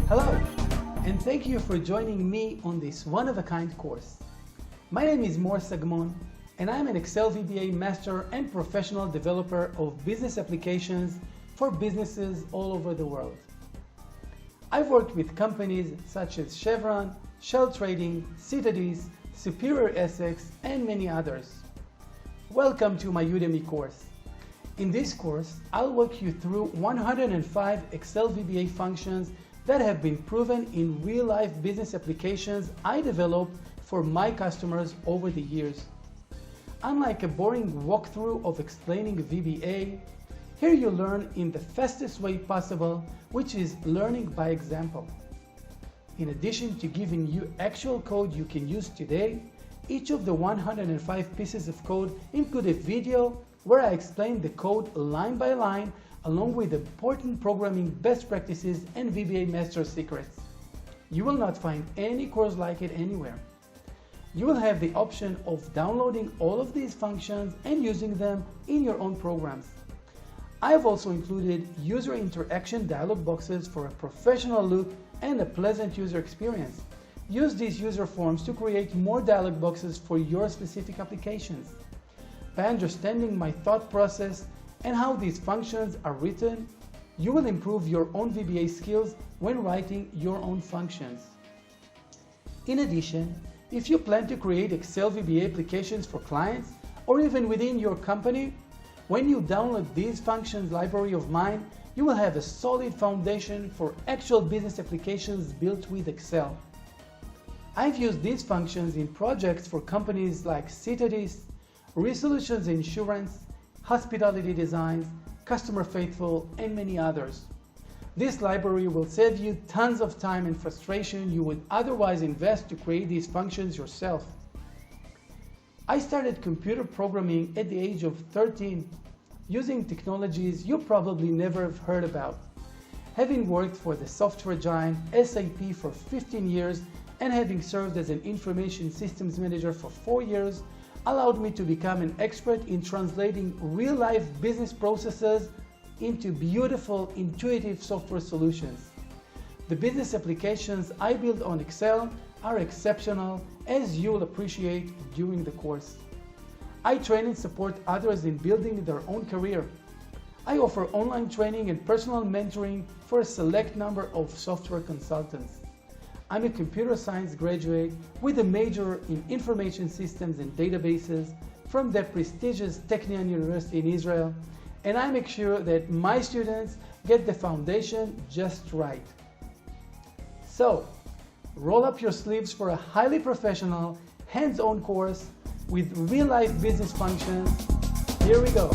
Hello, and thank you for joining me on this one-of-a-kind course. My name is Mor Sagmon, and I'm an Excel VBA master and professional developer of business applications for businesses all over the world. I've worked with companies such as Chevron, Shell Trading, Citadis, Superior Essex, and many others. Welcome to my Udemy course. In this course, I'll walk you through 105 Excel VBA functions that have been proven in real-life business applications I developed for my customers over the years. Unlike a boring walkthrough of explaining VBA, here you learn in the fastest way possible, which is learning by example. In addition to giving you actual code you can use today, each of the 105 pieces of code include a video where I explain the code line by line along with important programming best practices and VBA master secrets. You will not find any course like it anywhere. You will have the option of downloading all of these functions and using them in your own programs. I have also included user interaction dialog boxes for a professional look and a pleasant user experience. Use these user forms to create more dialog boxes for your specific applications. By understanding my thought process and how these functions are written, you will improve your own VBA skills when writing your own functions. In addition, if you plan to create Excel VBA applications for clients or even within your company, when you download these functions library of mine, you will have a solid foundation for actual business applications built with Excel. I've used these functions in projects for companies like Citadis, Resolutions Insurance, Hospitality Designs, Customer Faithful, and many others. This library will save you tons of time and frustration you would otherwise invest to create these functions yourself. I started computer programming at the age of 13, using technologies you probably never have heard about. Having worked for the software giant SAP for 15 years and having served as an information systems manager for 4 years, allowed me to become an expert in translating real-life business processes into beautiful, intuitive software solutions. The business applications I build on Excel are exceptional, as you'll appreciate during the course. I train and support others in building their own career. I offer online training and personal mentoring for a select number of software consultants. I'm a computer science graduate with a major in information systems and databases from the prestigious Technion University in Israel, and I make sure that my students get the foundation just right. So, roll up your sleeves for a highly professional, hands-on course with real-life business functions. Here we go.